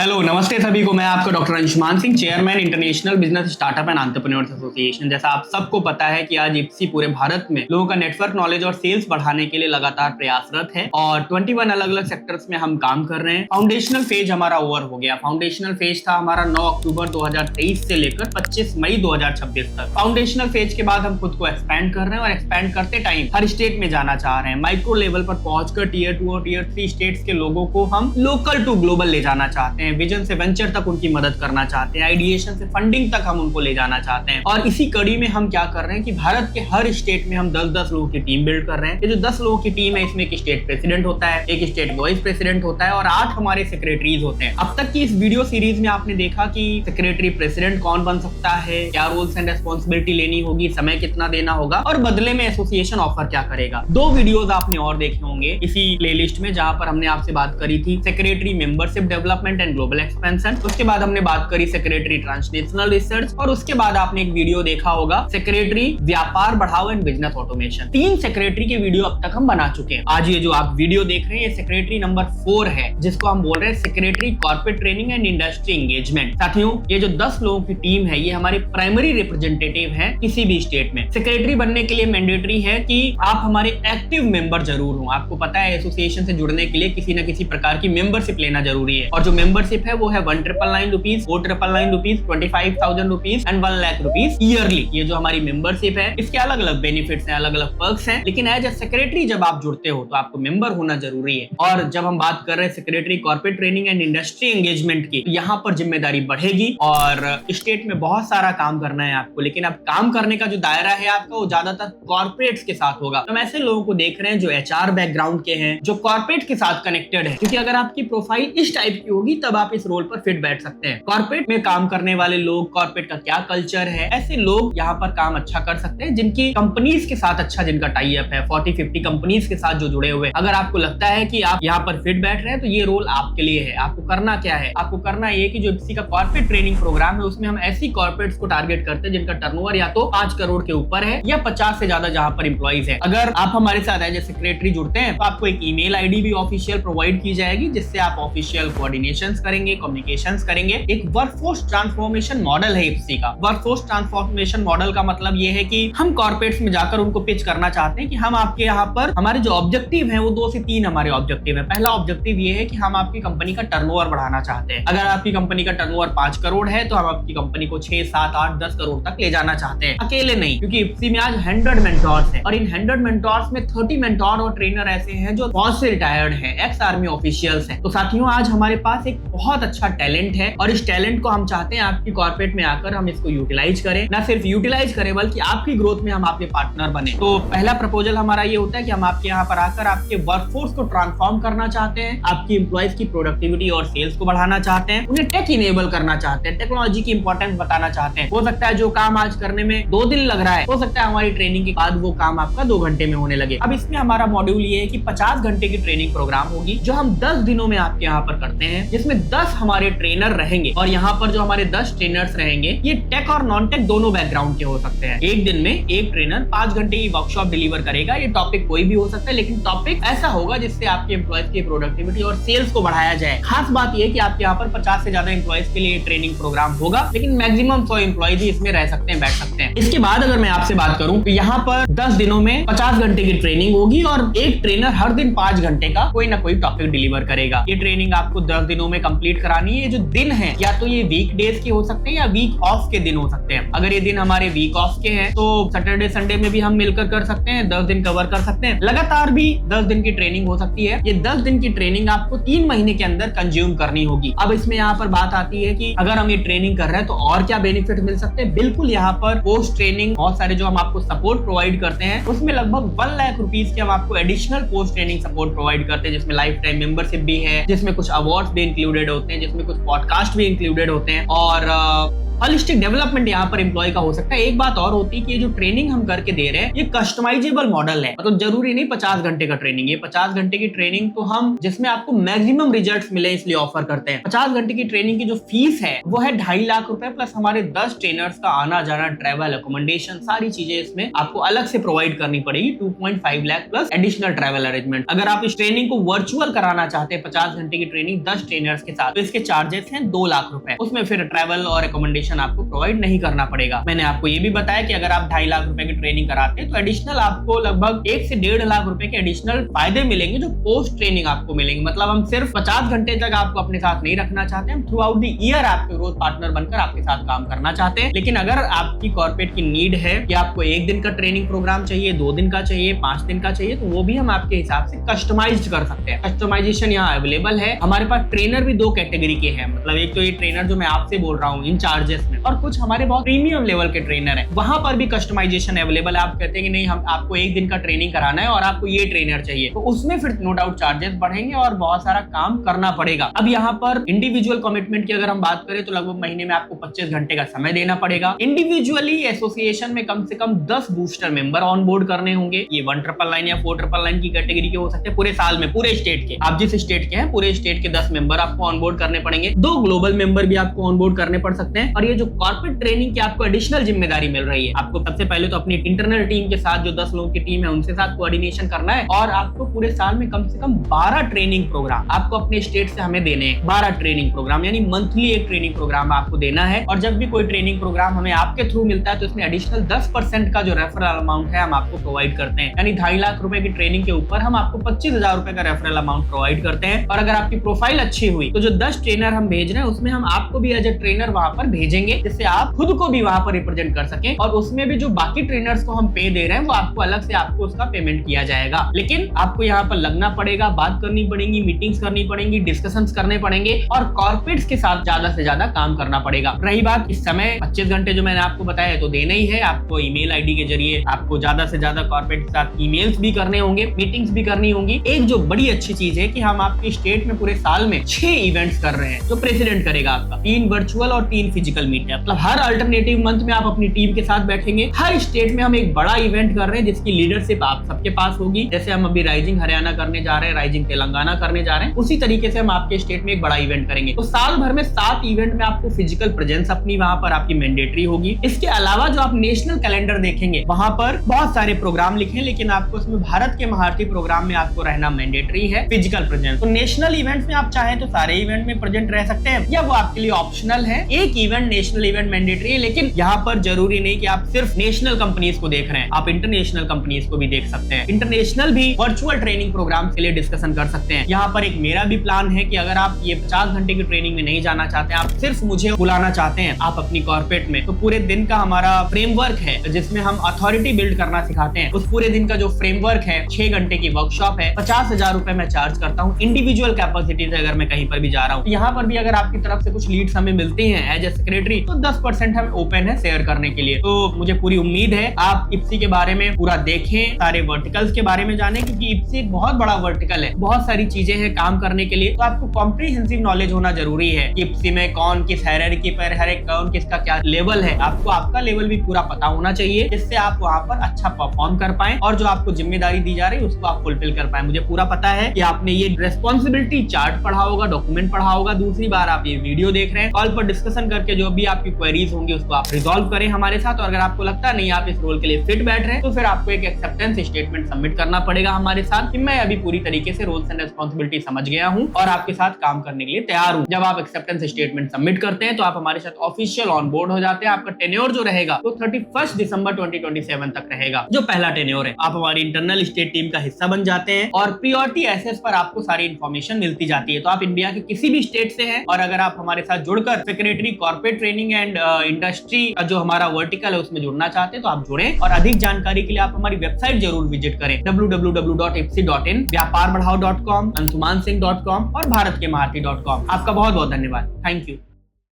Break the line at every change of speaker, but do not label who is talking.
Hello नमस्ते सभी को। मैं आपका doctor Anshuman Singh, chairman international business startup and entrepreneurs association. जैसा आप सबको पता है कि आज इप्सी पूरे भारत में लोगों का नेटवर्क नॉलेज और सेल्स बढ़ाने के लिए लगातार प्रयासरत है और 21 अलग अलग सेक्टर्स में हम काम कर रहे हैं। फाउंडेशनल फेज हमारा ओवर हो गया। फाउंडेशनल फेज था हमारा 9 अक्टूबर 2023 से लेकर 25 मई 2026 तक। फाउंडेशनल फेज के बाद हम खुद को एक्सपैंड कर रहे हैं और एक्सपैंड करते टाइम हर स्टेट में जाना चाह रहे हैं। माइक्रो लेवल पर पहुंचकर टियर 2 और टियर 3 स्टेट्स के लोगों को हम लोकल टू ग्लोबल ले जाना चाहते हैं। विजन से वेंचर तक उनकी मदद करना चाहते हैं। आइडिएशन से फंडिंग तक हम उनको ले जाना चाहते हैं। और इसी कड़ी में हम क्या कर रहे हैं कि भारत के हर स्टेट में हम 10-10 लोगों की टीम बिल्ड कर रहे हैं। ये जो 10 लोगों की टीम है, इसमें एक स्टेट प्रेसिडेंट होता है, एक स्टेट वाइस प्रेसिडेंट होता है और 8 हमारे सेक्रेटरीज होते हैं। अब तक की इस वीडियो सीरीज में आपने देखा कि सेक्रेटरी प्रेसिडेंट कौन बन सकता है, क्या रोल्स एंड रेस्पॉन्सिबिलिटी लेनी होगी, समय कितना देना होगा और बदले में एसोसिएशन ऑफर क्या करेगा। 2 वीडियोस आपने और देखे होंगे इसी प्लेलिस्ट में, जहां पर हमने आपसे बात करी थी secretary membership development and global expansion. उसके बाद हमने बात करी सेक्रेटरी ट्रांसनेशनल रिसर्च और उसके बाद आपने एक वीडियो देखा होगा सेक्रेटरी व्यापार बढ़ाओ एंड बिजनेस ऑटोमेशन। 3 सेक्रेटरी के वीडियो अब तक हम बना चुके हैं। आज ये जो आप वीडियो देख रहे हैं ये सेक्रेटरी नंबर 4 है, जिसको हम बोल रहे हैं secretary corporate training and industry engagement. साथियों, ये जो 10 लोगों की टीम है ये हमारी प्राइमरी रिप्रेजेंटेटिव है किसी भी स्टेट में। सेक्रेटरी बनने के लिए मैंडेटरी है कि आप हमारे एक्टिव मेंबर जरूर हो। आपको पता है एसोसिएशन से जुड़ने के लिए किसी न किसी प्रकार की मेंबरशिप लेना जरूरी है और जो मेंबरशिप है वो है 1,999 rupees, 4,999 rupees, 25,000 rupees and 1 lakh rupees yearly. ये जो हमारी मेंबरशिप है इसके अलग अलग बेनिफिट्स हैं, अलग अलग पर्क्स हैं, लेकिन एज ए सेक्रेटरी जब आप जुड़ते हो तो आपको मेंबर होना जरूरी है। और जब हम बात कर रहे हैं secretary corporate training and industry engagement की, यहाँ पर जिम्मेदारी बढ़ेगी और स्टेट में बहुत सारा काम करना है आपको। लेकिन अब काम करने का जो दायरा है आपका वो ज्यादातर कॉर्पोरेट्स के साथ होगा। तो हम ऐसे लोगों को देख रहे हैं जो एचआर बैकग्राउंड के हैं, जो कॉर्पोरेट के साथ कनेक्टेड है, क्योंकि अगर आपकी प्रोफाइल इस टाइप की होगी तब आप इस रोल पर फिट बैठ सकते हैं। कॉर्पोरेट में काम करने वाले लोग, कॉर्पोरेट का क्या कल्चर है, ऐसे लोग यहाँ पर काम अच्छा कर सकते हैं जिनकी कंपनीज के साथ अच्छा जिनका टाई अप है, 40-50 कंपनीज के साथ जो जुड़े हुए। अगर आपको लगता है कि आप यहाँ पर फिट बैठ रहे हैं तो ये रोल आपके लिए है। आपको करना क्या है, आपको करना ये कि जो किसी का कॉर्पोरेट ट्रेनिंग प्रोग्राम है उसमें हम ऐसी कॉर्पोरेट्स को टारगेट करते हैं जिनका टर्नओवर या तो 5 करोड़ के ऊपर है या 50 से ज्यादा जहाँ पर एम्प्लॉइज है। अगर आप हमारे साथ एज ए सेक्रेटरी जुड़ते हैं तो आपको एक ईमेल आईडी भी ऑफिशियल प्रोवाइड की जाएगी जिससे आप ऑफिशियल कोऑर्डिनेशंस करेंगे, कम्युनिकेशंस करेंगे। एक वर्कफोर्स ट्रांसफॉर्मेशन मॉडल है इप्सी का। वर्कफोर्स ट्रांसफॉर्मेशन मॉडल का मतलब ये है कि हम कॉर्पोरेट्स में जाकर उनको पिच करना चाहते हैं कि हम आपके यहाँ पर हमारे जो ऑब्जेक्टिव है वो 2 से 3 हमारे ऑब्जेक्टिव है। पहला ऑब्जेक्टिव ये है कि हम आपकी कंपनी का टर्नओवर बढ़ाना चाहते हैं। अगर आपकी कंपनी का टर्नओवर 5 करोड़ है तो हम आपकी कंपनी को 6, 7, 8, 10 करोड़ तक ले जाना चाहते हैं। अकेले नहीं, क्योंकि इप्सी में आज 100 मेंटोर्स हैं और इन 100 मेंटोर्स में 30 मेंटोर और ट्रेनर ऐसे हैं जो फौज से रिटायर्ड हैं, एक्स आर्मी ऑफिशियल्स हैं। तो साथियों, आज हमारे पास एक बहुत अच्छा टैलेंट है और इस टैलेंट को हम चाहते हैं आपकी कॉर्पोरेट में आकर हम इसको यूटिलाइज करें। ना सिर्फ यूटिलाइज करें बल्कि आपकी ग्रोथ में हम आपके पार्टनर बने। तो पहला प्रपोजल हमारा ये होता है कि हम आपके यहाँ पर आकर आपके वर्कफोर्स को ट्रांसफॉर्म करना चाहते हैं, आपकी एम्प्लॉइज की प्रोडक्टिविटी और सेल्स को बढ़ाना चाहते हैं, उन्हें टेक इनेबल करना चाहते हैं, टेक्नोलॉजी की इंपॉर्टेंस बताना चाहते हैं। हो सकता है जो काम आज करने में 2 दिन लग रहा है, हो सकता है हमारी ट्रेनिंग के बाद वो काम आपका 2 घंटे में होने लगे। अब इसमें हमारा मॉड्यूल ये है कि 50 घंटे की ट्रेनिंग प्रोग्राम होगी जो हम 10 दिनों में आपके यहाँ पर करते हैं, जिसमें 10 हमारे ट्रेनर रहेंगे और यहाँ पर जो हमारे 10 ट्रेनर्स रहेंगे ये टेक और नॉन टेक दोनों बैकग्राउंड के हो सकते हैं। एक दिन में एक ट्रेनर 5 घंटे की वर्कशॉप डिलीवर करेगा। ये टॉपिक कोई भी हो सकता है, लेकिन टॉपिक ऐसा होगा जिससे आपके एम्प्लॉइज की प्रोडक्टिविटी और सेल्स को बढ़ाया जाए। खास बात यह कि आपके यहाँ पर 50 से ज्यादा एम्प्लॉइज के लिए ट्रेनिंग प्रोग्राम होगा, लेकिन मैक्सिमम 100 एम्प्लॉइज ही इसमें रह सकते हैं, बैठ सकते हैं। इसके बाद अगर मैं आपसे बात करूं तो यहाँ पर 10 दिनों में 50 घंटे की ट्रेनिंग होगी और एक ट्रेनर हर दिन 5 घंटे का कोई ना कोई टॉपिक डिलीवर करेगा। ये ट्रेनिंग आपको 10 दिनों में कंप्लीट करानी है। जो दिन है या तो ये वीक डेज के हो सकते हैं या वीक ऑफ के दिन हो सकते हैं। अगर ये दिन हमारे वीक ऑफ के हैं तो सैटरडे संडे में भी हम मिलकर कर सकते हैं, 10 दिन कवर कर सकते हैं। लगातार भी 10 दिन की ट्रेनिंग हो सकती है। ये 10 दिन की ट्रेनिंग आपको 3 महीने के अंदर कंज्यूम करनी होगी। अब इसमें यहाँ पर बात आती है कि अगर हम ये ट्रेनिंग कर रहे हैं तो और क्या बेनिफिट मिल सकते हैं। बिल्कुल, यहाँ पर पोस्ट ट्रेनिंग बहुत सारे जो हम आपको सपोर्ट प्रोवाइड करते हैं उसमें लगभग 1 लाख रुपीज के हम आपको additional post training support provide करते हैं, जिसमें लाइफ टाइम मेंबरशिप भी है, जिसमें कुछ अवार्ड्स भी इंक्लूडेड होते हैं, जिसमें कुछ पॉडकास्ट भी इंक्लूडेड होते हैं और होलिस्टिक डेवलपमेंट यहाँ पर एम्प्लॉय का हो सकता है। एक बात और होती है कि ये जो ट्रेनिंग हम करके दे रहे हैं ये कस्टमाइजेबल मॉडल है, मतलब जरूरी नहीं 50 घंटे का ट्रेनिंग। ये 50 घंटे की ट्रेनिंग तो हम जिसमें आपको मैक्सिमम रिजल्ट्स मिले इसलिए ऑफर करते हैं। 50 घंटे की ट्रेनिंग की जो फीस है वो है 2.5 लाख रुपए, प्लस हमारे 10 ट्रेनर्स का आना जाना, ट्रैवल, अकोमोडेशन, सारी चीजें इसमें आपको अलग से प्रोवाइड करनी पड़ेगी। 2.5 lakh plus additional travel arrangement. अगर आप इस ट्रेनिंग को वर्चुअल कराना चाहते हैं 50 घंटे की ट्रेनिंग 10 ट्रेनर्स के साथ, तो इसके चार्जेस हैं 2 लाख रुपए। उसमें फिर ट्रैवल और अकोमोडेशन आपको प्रोवाइड नहीं करना पड़ेगा। मैंने आपको ये भी बताया कि अगर आप 2.5 लाख रुपए की ट्रेनिंग कराते हैं तो एडिशनल आपको लगभग 1 से 1.5 लाख रुपए के एडिशनल फायदे मिलेंगे जो पोस्ट ट्रेनिंग आपको मिलेंगे। मतलब हम सिर्फ 50 घंटे तक आपको अपने साथ नहीं रखना चाहते, हम थ्रू आउट द ईयर आपके ग्रोथ पार्टनर बनकर आपके साथ काम करना चाहते हैं। लेकिन अगर आपकी कॉर्पोरेट की नीड है कि आपको 1 दिन का ट्रेनिंग प्रोग्राम चाहिए, 2 दिन का चाहिए, 5 दिन का चाहिए, तो वो भी हम आपके हिसाब से कस्टमाइज्ड कर सकते हैं। कस्टमाइजेशन यहाँ अवेलेबल है। हमारे पास ट्रेनर भी 2 कैटेगरी के हैं, मतलब एक तो ये ट्रेनर जो मैं आपसे बोल रहा हूँ इन चार्जेस में, और कुछ हमारे बहुत प्रीमियम लेवल के ट्रेनर है, वहां पर भी कस्टमाइजेशन अवेलेबल है। आप कहते हैं कि नहीं हम आपको 1 दिन का ट्रेनिंग कराना है और आपको ये ट्रेनर चाहिए, तो उसमें फिर नो डाउट चार्जेस बढ़ेंगे और बहुत सारा काम करना पड़ेगा। अब यहाँ पर इंडिविजुअल कमिटमेंट की अगर हम बात करें तो लगभग महीने में आपको 25 घंटे का समय देना पड़ेगा। इंडिविजुअली एसोसिएशन में कम से कम 10 बूस्टर मेंबर ऑन बोर्ड करने होंगे। ये 1999 या 499 की कैटेगरी के हो सकते हैं, पूरे साल में, पूरे स्टेट के, आप जिस स्टेट के हैं पूरे स्टेट के 10 मेंबर आपको ऑन बोर्ड करने पड़ेंगे। 2 ग्लोबल मेंबर भी आपको ऑन बोर्ड करने पड़ सकते हैं। और ये जो कॉर्पोरेट ट्रेनिंग की आपको एडिशनल जिम्मेदारी मिल रही है, आपको सबसे पहले तो अपनी इंटरनल टीम के साथ जो 10 लोगों की टीम है उनके साथ कोऑर्डिनेशन करना है, और आपको पूरे साल में कम से कम 12 ट्रेनिंग प्रोग्राम आपको अपने स्टेट से हमें देने हैं। 12 ट्रेनिंग प्रोग्राम, यानी मंथली एक ट्रेनिंग प्रोग्राम आपको देना है। और जब भी कोई ट्रेनिंग प्रोग्राम हमें आपके थ्रू मिलता है तो इसमें एडिशनल 10% का जो रेफरल अमाउंट है हम आपको प्रोवाइड करते हैं। यानी 2.5 लाख रुपए की ट्रेनिंग के ऊपर हम आपको 25,000 रुपए का रेफरल अमाउंट प्रोवाइड करते हैं। और अगर आपकी प्रोफाइल अच्छी हुई तो जो 10 ट्रेनर हम भेज रहे हैं उसमें हम आपको भी एज ए ट्रेनर वहां पर भेजेंगे, जिससे आप खुद को भी वहां पर रिप्रेजेंट कर सकें। और उसमें भी जो बाकी ट्रेनर्स को हम पे दे रहे हैं वो आपको अलग से आपको उसका पेमेंट किया जाएगा। लेकिन आपको यहाँ पर लगना पड़ेगा, बात करनी पड़ेगी, मीटिंग्स करनी पड़ेंगी, डिस्कशंस करने पड़ेंगे और कॉर्पोरेट्स के साथ ज्यादा से ज्यादा काम करना पड़ेगा। रही बात इस समय 25 घंटे जो मैंने आपको बताया तो देना ही है। आपको ईमेल आईडी के जरिए आपको ज्यादा से ज्यादा कॉर्पोरेट के साथ ईमेल्स भी करने होंगे, मीटिंग्स भी करनी होंगी। एक जो बड़ी अच्छी चीज है कि हम आपके स्टेट में पूरे साल में 6 इवेंट्स कर रहे हैं जो प्रेसिडेंट करेगा आपका, 3 वर्चुअल और 3 फिजिकल मीट है। मतलब हर अल्टरनेटिव मंथ में आप अपनी टीम के साथ बैठेंगे। हर स्टेट में हम एक बड़ा इवेंट कर रहे हैं जिसकी लीडरशिप आप सबके पास होगी। जैसे हम अभी राइजिंग हरियाणा करने जा रहे हैं, राइजिंग तेलंगाना करने जा रहे हैं, उसी तरीके से हम आपके स्टेट में एक बड़ा इवेंट करेंगे। तो साल भर में 7 इवेंट में आपको फिजिकल प्रेजेंस अपनी वहां पर आपकी मैंडेटरी होगी। इसके अलावा जो आप नेशनल कैलेंडर देखेंगे वहां पर बहुत सारे प्रोग्राम लिखे, लेकिन आपको उसमें भारत के महारथी प्रोग्राम में आपको रहना मैंडेटरी है, फिजिकल प्रेजेंस। तो नेशनल इवेंट में आप चाहें तो सारे इवेंट में प्रेजेंट रह सकते हैं, या वो आपके लिए ऑप्शनल है। एक इवेंट नेशनल इवेंट मैंडेटरी है, लेकिन यहाँ पर जरूरी नहीं कि आप सिर्फ नेशनल कंपनीज को देख रहे हैं, आप इंटरनेशनल कंपनीज को भी देख सकते हैं। इंटरनेशनल भी वर्चुअल ट्रेनिंग प्रोग्राम के लिए डिस्कशन कर सकते हैं। यहाँ पर एक मेरा भी प्लान है कि अगर आप ये 50 घंटे की ट्रेनिंग में नहीं जाना चाहते, आप सिर्फ मुझे बुलाना चाहते हैं आप अपनी कॉर्पोरेट में, तो पूरे दिन का हमारा फ्रेमवर्क है जिसमें हम अथॉरिटी बिल्ड करना सिखाते हैं। उस पूरे दिन का जो फ्रेमवर्क है, 6 घंटे की वर्कशॉप है, 50,000 रुपए मैं चार्ज करता हूँ इंडिविजुअल कैपेसिटी से। अगर मैं कहीं पर भी जा रहा हूँ, यहाँ पर भी अगर आपकी तरफ से कुछ लीड्स हमें मिलती हैं एज ए सेक्रेटरी, तो 10% हम ओपन है शेयर करने के लिए। तो मुझे पूरी उम्मीद है आप इप्सी के बारे में पूरा देखें, सारे वर्टिकल्स के बारे में जाने, क्योंकि इप्सी एक बहुत बड़ा वर्टिकल है, बहुत सारी चीजें हैं काम करने के लिए। तो आपको कॉम्प्रिहेंसिव नॉलेज होना जरूरी है कि इप्सी में कौन किस हायरार्की पर है, कौन किसका क्या लेवल है, आपको आपका लेवल भी पूरा पता होना चाहिए, जिससे आप वहाँ पर अच्छा परफॉर्म कर पाए और जो आपको जिम्मेदारी दी जा रही है उसको आप फुलफिल कर पाए। मुझे पूरा पता है कि आपने ये रेस्पॉन्सिबिलिटी चार्ट पढ़ा होगा, डॉक्यूमेंट पढ़ा होगा, दूसरी बार आप ये वीडियो देख रहे हैं। कॉल पर डिस्कशन करके जो भी आपकी क्वेरीज होंगी उसको आप रिजॉल्व करें हमारे साथ। और अगर आपको लगता नहीं आप इस रोल के लिए फिट बैठ रहे हैं, तो फिर आपको एक एक्सेप्टेंस स्टेटमेंट सबमिट करना पड़ेगा हमारे साथ कि मैं अभी पूरी तरीके से रोल्स एंड रेस्पॉन्सिबिलिटी समझ गया हूँ और आपके साथ काम करने के लिए तैयार हूँ। जब आप एक्सेप्टेंस स्टेटमेंट सबमिट करते हैं तो आप हमारे साथ ऑफिशियल ऑन बोर्ड हो जाते हैं। आपका टेन्योर जो रहेगा वो 31 दिसंबर 2027 तक रहेगा, जो पहला टेन्योर है। आप हमारी इंटरनल स्टेट टीम का हिस्सा बन जाते हैं और प्रियोरिटी एसेस पर आपको सारी इन्फॉर्मेशन मिलती जाती है। तो आप इंडिया के किसी भी स्टेट से हैं और अगर आप हमारे साथ जुड़कर secretary corporate training and industry का जो हमारा वर्टिकल है उसमें जुड़ना चाहते हैं तो आप जुड़ें। और अधिक जानकारी के लिए आप हमारी वेबसाइट जरूर विजिट करें www.ipsi.in, व्यापार बढ़ाओ.com, अंशुमान सिंह.com और भारत के महारथी.com। आपका बहुत बहुत धन्यवाद। Thank you.